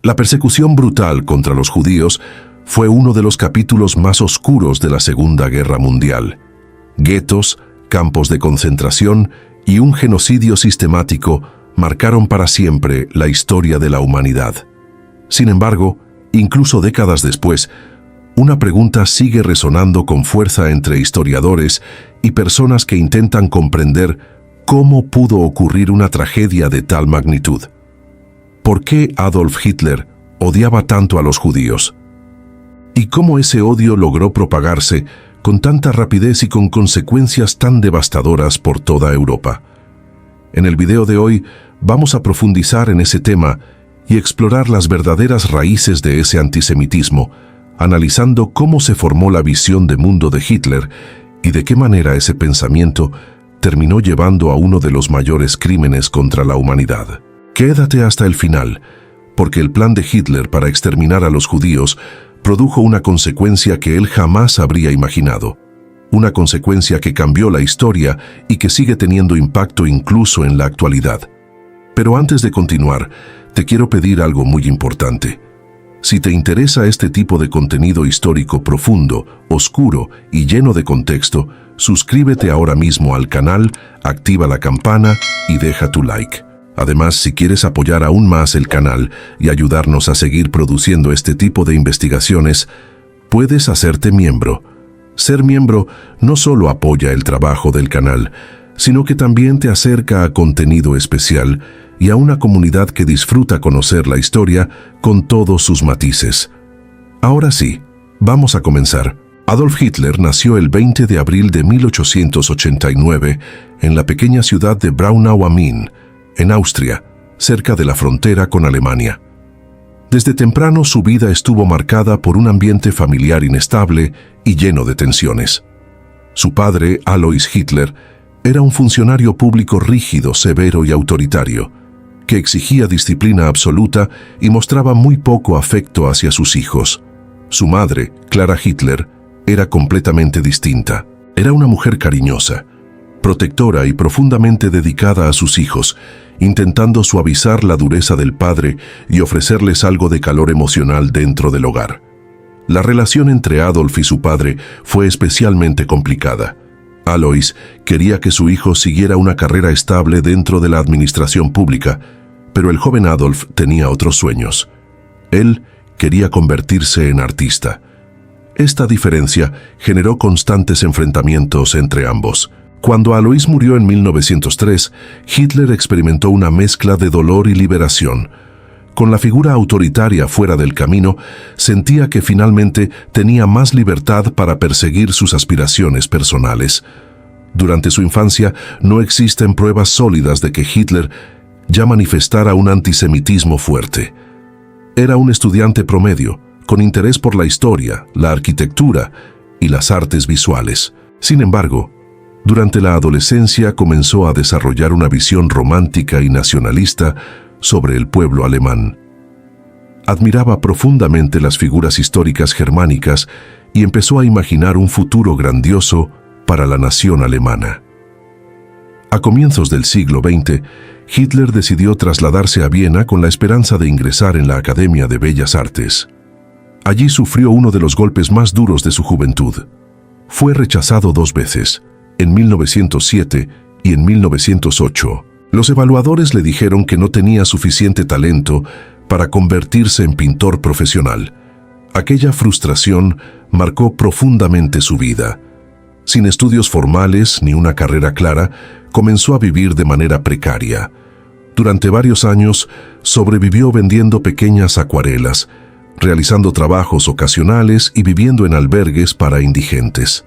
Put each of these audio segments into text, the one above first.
La persecución brutal contra los judíos fue uno de los capítulos más oscuros de la Segunda Guerra Mundial. Guetos, campos de concentración y un genocidio sistemático marcaron para siempre la historia de la humanidad. Sin embargo, incluso décadas después, una pregunta sigue resonando con fuerza entre historiadores y personas que intentan comprender cómo pudo ocurrir una tragedia de tal magnitud. ¿Por qué Adolf Hitler odiaba tanto a los judíos? ¿Y cómo ese odio logró propagarse con tanta rapidez y con consecuencias tan devastadoras por toda Europa? En el video de hoy vamos a profundizar en ese tema y explorar las verdaderas raíces de ese antisemitismo, analizando cómo se formó la visión de mundo de Hitler y de qué manera ese pensamiento terminó llevando a uno de los mayores crímenes contra la humanidad. Quédate hasta el final, porque el plan de Hitler para exterminar a los judíos produjo una consecuencia que él jamás habría imaginado. Una consecuencia que cambió la historia y que sigue teniendo impacto incluso en la actualidad. Pero antes de continuar, te quiero pedir algo muy importante. Si te interesa este tipo de contenido histórico profundo, oscuro y lleno de contexto, suscríbete ahora mismo al canal, activa la campana y deja tu like. Además, si quieres apoyar aún más el canal y ayudarnos a seguir produciendo este tipo de investigaciones, puedes hacerte miembro. Ser miembro no solo apoya el trabajo del canal, sino que también te acerca a contenido especial y a una comunidad que disfruta conocer la historia con todos sus matices. Ahora sí, vamos a comenzar. Adolf Hitler nació el 20 de abril de 1889 en la pequeña ciudad de Braunau am Inn, en Austria, cerca de la frontera con Alemania. Desde temprano su vida estuvo marcada por un ambiente familiar inestable y lleno de tensiones. Su padre, Alois Hitler, era un funcionario público rígido, severo y autoritario, que exigía disciplina absoluta y mostraba muy poco afecto hacia sus hijos. Su madre, Clara Hitler, era completamente distinta. Era una mujer cariñosa, protectora y profundamente dedicada a sus hijos, intentando suavizar la dureza del padre y ofrecerles algo de calor emocional dentro del hogar. La relación entre Adolf y su padre fue especialmente complicada. Alois quería que su hijo siguiera una carrera estable dentro de la administración pública, pero el joven Adolf tenía otros sueños. Él quería convertirse en artista. Esta diferencia generó constantes enfrentamientos entre ambos. Cuando Alois murió en 1903, Hitler experimentó una mezcla de dolor y liberación. Con la figura autoritaria fuera del camino, sentía que finalmente tenía más libertad para perseguir sus aspiraciones personales. Durante su infancia, no existen pruebas sólidas de que Hitler ya manifestara un antisemitismo fuerte. Era un estudiante promedio, con interés por la historia, la arquitectura y las artes visuales. Sin embargo, durante la adolescencia comenzó a desarrollar una visión romántica y nacionalista sobre el pueblo alemán. Admiraba profundamente las figuras históricas germánicas y empezó a imaginar un futuro grandioso para la nación alemana. A comienzos del siglo XX, Hitler decidió trasladarse a Viena con la esperanza de ingresar en la Academia de Bellas Artes. Allí sufrió uno de los golpes más duros de su juventud. Fue rechazado 2 veces, en 1907 y en 1908. Los evaluadores le dijeron que no tenía suficiente talento para convertirse en pintor profesional. Aquella frustración marcó profundamente su vida. Sin estudios formales ni una carrera clara, comenzó a vivir de manera precaria. Durante varios años, sobrevivió vendiendo pequeñas acuarelas, realizando trabajos ocasionales y viviendo en albergues para indigentes.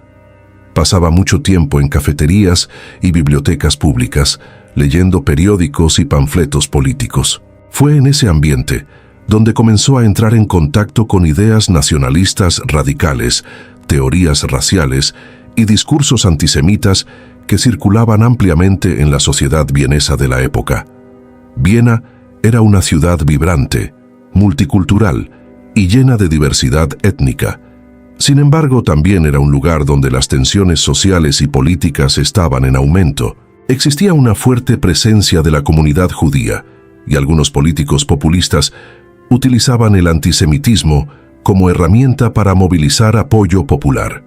Pasaba mucho tiempo en cafeterías y bibliotecas públicas, leyendo periódicos y panfletos políticos. Fue en ese ambiente donde comenzó a entrar en contacto con ideas nacionalistas radicales, teorías raciales y discursos antisemitas que circulaban ampliamente en la sociedad vienesa de la época. Viena era una ciudad vibrante, multicultural y llena de diversidad étnica. Sin embargo, también era un lugar donde las tensiones sociales y políticas estaban en aumento. Existía una fuerte presencia de la comunidad judía y algunos políticos populistas utilizaban el antisemitismo como herramienta para movilizar apoyo popular.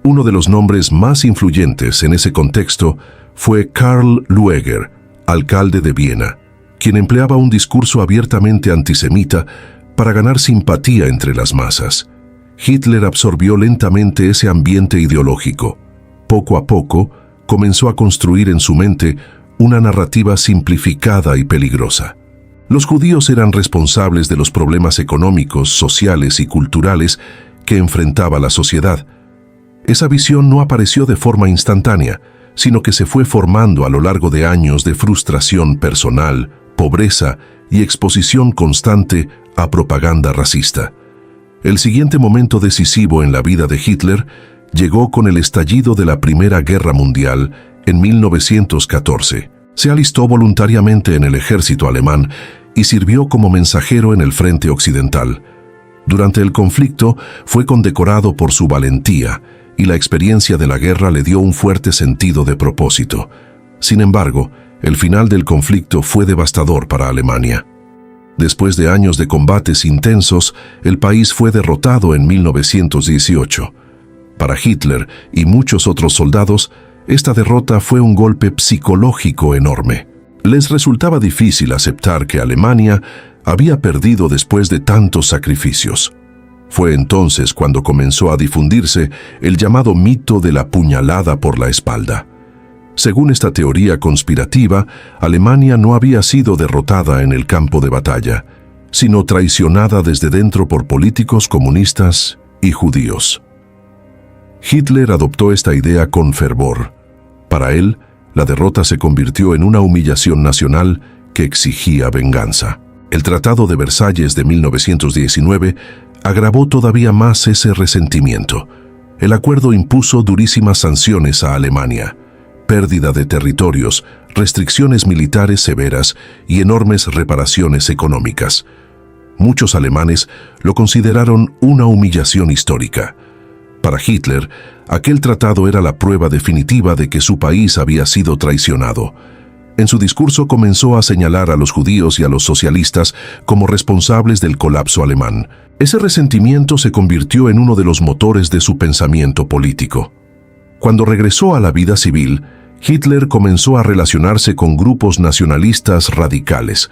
Uno de los nombres más influyentes en ese contexto fue Karl Lueger, alcalde de Viena, quien empleaba un discurso abiertamente antisemita para ganar simpatía entre las masas. Hitler absorbió lentamente ese ambiente ideológico. Poco a poco, comenzó a construir en su mente una narrativa simplificada y peligrosa. Los judíos eran responsables de los problemas económicos, sociales y culturales que enfrentaba la sociedad. Esa visión no apareció de forma instantánea, sino que se fue formando a lo largo de años de frustración personal, pobreza y exposición constante a propaganda racista. El siguiente momento decisivo en la vida de Hitler llegó con el estallido de la Primera Guerra Mundial en 1914. Se alistó voluntariamente en el ejército alemán y sirvió como mensajero en el frente occidental. Durante el conflicto fue condecorado por su valentía y la experiencia de la guerra le dio un fuerte sentido de propósito. Sin embargo, el final del conflicto fue devastador para Alemania. Después de años de combates intensos, el país fue derrotado en 1918. Para Hitler y muchos otros soldados, esta derrota fue un golpe psicológico enorme. Les resultaba difícil aceptar que Alemania había perdido después de tantos sacrificios. Fue entonces cuando comenzó a difundirse el llamado mito de la puñalada por la espalda. Según esta teoría conspirativa, Alemania no había sido derrotada en el campo de batalla, sino traicionada desde dentro por políticos comunistas y judíos. Hitler adoptó esta idea con fervor. Para él, la derrota se convirtió en una humillación nacional que exigía venganza. El Tratado de Versalles de 1919 agravó todavía más ese resentimiento. El acuerdo impuso durísimas sanciones a Alemania, pérdida de territorios, restricciones militares severas y enormes reparaciones económicas. Muchos alemanes lo consideraron una humillación histórica. Para Hitler, aquel tratado era la prueba definitiva de que su país había sido traicionado. En su discurso comenzó a señalar a los judíos y a los socialistas como responsables del colapso alemán. Ese resentimiento se convirtió en uno de los motores de su pensamiento político. Cuando regresó a la vida civil, Hitler comenzó a relacionarse con grupos nacionalistas radicales.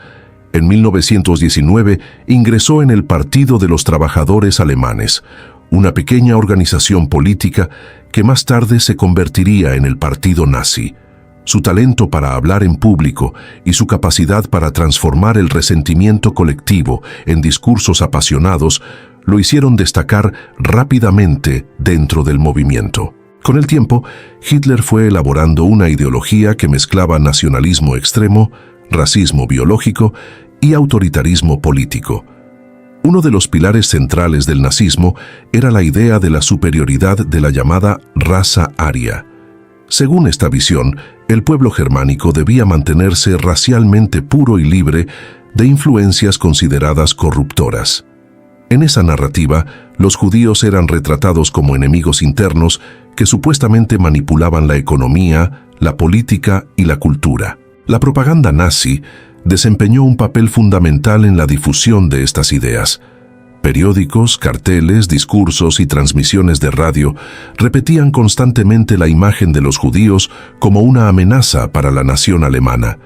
En 1919 ingresó en el Partido de los Trabajadores Alemanes, una pequeña organización política que más tarde se convertiría en el partido nazi. Su talento para hablar en público y su capacidad para transformar el resentimiento colectivo en discursos apasionados lo hicieron destacar rápidamente dentro del movimiento. Con el tiempo, Hitler fue elaborando una ideología que mezclaba nacionalismo extremo, racismo biológico y autoritarismo político. Uno de los pilares centrales del nazismo era la idea de la superioridad de la llamada raza aria. Según esta visión, el pueblo germánico debía mantenerse racialmente puro y libre de influencias consideradas corruptoras. En esa narrativa, los judíos eran retratados como enemigos internos que supuestamente manipulaban la economía, la política y la cultura. La propaganda nazi desempeñó un papel fundamental en la difusión de estas ideas. Periódicos, carteles, discursos y transmisiones de radio repetían constantemente la imagen de los judíos como una amenaza para la nación alemana.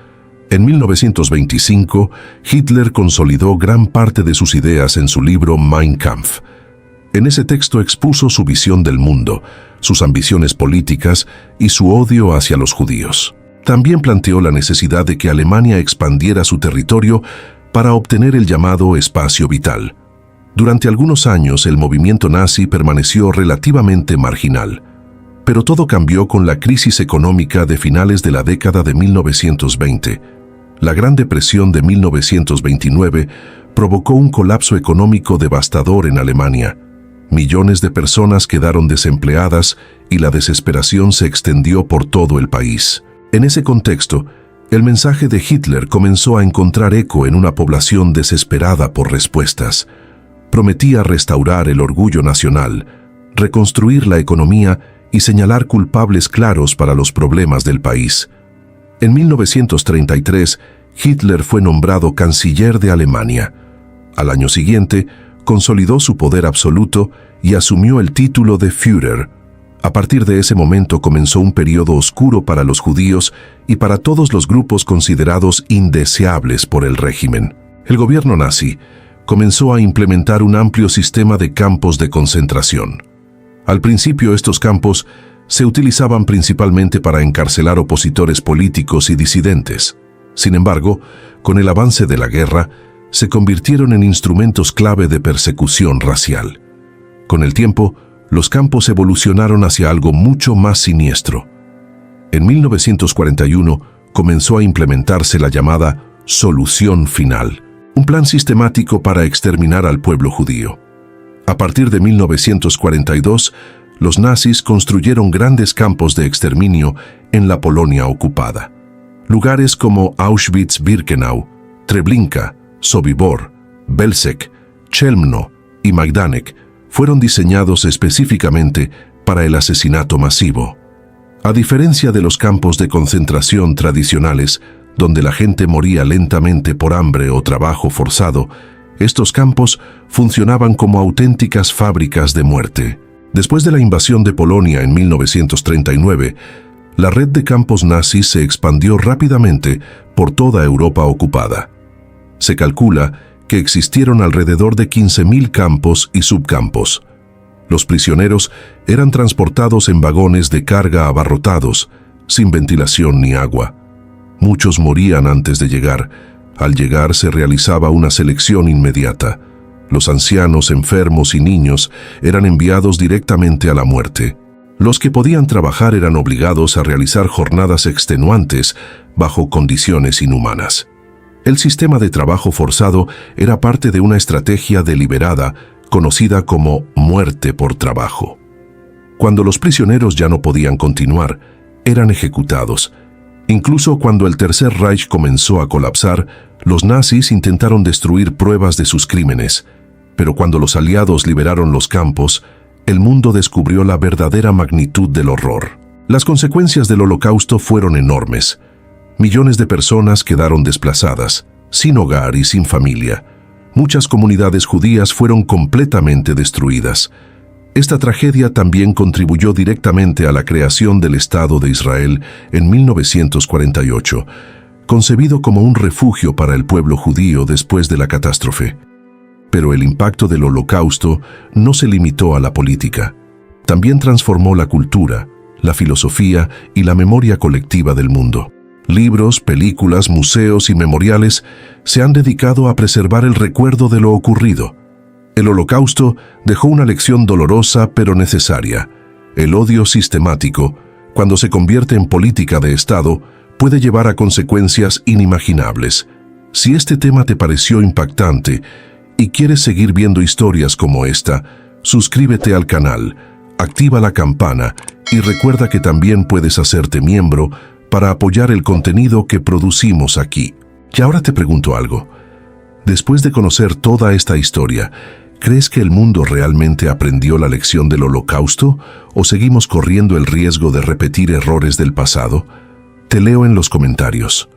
En 1925, Hitler consolidó gran parte de sus ideas en su libro Mein Kampf. En ese texto expuso su visión del mundo, sus ambiciones políticas y su odio hacia los judíos. También planteó la necesidad de que Alemania expandiera su territorio para obtener el llamado espacio vital. Durante algunos años el movimiento nazi permaneció relativamente marginal, pero todo cambió con la crisis económica de finales de la década de 1920. La Gran Depresión de 1929 provocó un colapso económico devastador en Alemania. Millones de personas quedaron desempleadas y la desesperación se extendió por todo el país. En ese contexto, el mensaje de Hitler comenzó a encontrar eco en una población desesperada por respuestas. Prometía restaurar el orgullo nacional, reconstruir la economía y señalar culpables claros para los problemas del país. En 1933, Hitler fue nombrado canciller de Alemania. Al año siguiente, consolidó su poder absoluto y asumió el título de Führer. A partir de ese momento comenzó un periodo oscuro para los judíos y para todos los grupos considerados indeseables por el régimen. El gobierno nazi comenzó a implementar un amplio sistema de campos de concentración. Al principio, estos campos se utilizaban principalmente para encarcelar opositores políticos y disidentes. Sin embargo, con el avance de la guerra, se convirtieron en instrumentos clave de persecución racial. Con el tiempo, los campos evolucionaron hacia algo mucho más siniestro. En 1941 comenzó a implementarse la llamada Solución Final, un plan sistemático para exterminar al pueblo judío. A partir de 1942, los nazis construyeron grandes campos de exterminio en la Polonia ocupada. Lugares como Auschwitz-Birkenau, Treblinka, Sobibor, Belzec, Chelmno y Majdanek fueron diseñados específicamente para el asesinato masivo. A diferencia de los campos de concentración tradicionales, donde la gente moría lentamente por hambre o trabajo forzado, estos campos funcionaban como auténticas fábricas de muerte. Después de la invasión de Polonia en 1939, la red de campos nazis se expandió rápidamente por toda Europa ocupada. Se calcula que existieron alrededor de 15.000 campos y subcampos. Los prisioneros eran transportados en vagones de carga abarrotados, sin ventilación ni agua. Muchos morían antes de llegar. Al llegar se realizaba una selección inmediata. Los ancianos, enfermos y niños eran enviados directamente a la muerte. Los que podían trabajar eran obligados a realizar jornadas extenuantes bajo condiciones inhumanas. El sistema de trabajo forzado era parte de una estrategia deliberada conocida como muerte por trabajo. Cuando los prisioneros ya no podían continuar, eran ejecutados. Incluso cuando el Tercer Reich comenzó a colapsar, los nazis intentaron destruir pruebas de sus crímenes. Pero cuando los aliados liberaron los campos, el mundo descubrió la verdadera magnitud del horror. Las consecuencias del Holocausto fueron enormes. Millones de personas quedaron desplazadas, sin hogar y sin familia. Muchas comunidades judías fueron completamente destruidas. Esta tragedia también contribuyó directamente a la creación del Estado de Israel en 1948, concebido como un refugio para el pueblo judío después de la catástrofe. Pero el impacto del Holocausto no se limitó a la política. También transformó la cultura, la filosofía y la memoria colectiva del mundo. Libros, películas, museos y memoriales se han dedicado a preservar el recuerdo de lo ocurrido. El Holocausto dejó una lección dolorosa pero necesaria. El odio sistemático, cuando se convierte en política de Estado, puede llevar a consecuencias inimaginables. Si este tema te pareció impactante y quieres seguir viendo historias como esta, suscríbete al canal, activa la campana y recuerda que también puedes hacerte miembro para apoyar el contenido que producimos aquí. Y ahora te pregunto algo. Después de conocer toda esta historia, ¿crees que el mundo realmente aprendió la lección del Holocausto o seguimos corriendo el riesgo de repetir errores del pasado? Te leo en los comentarios.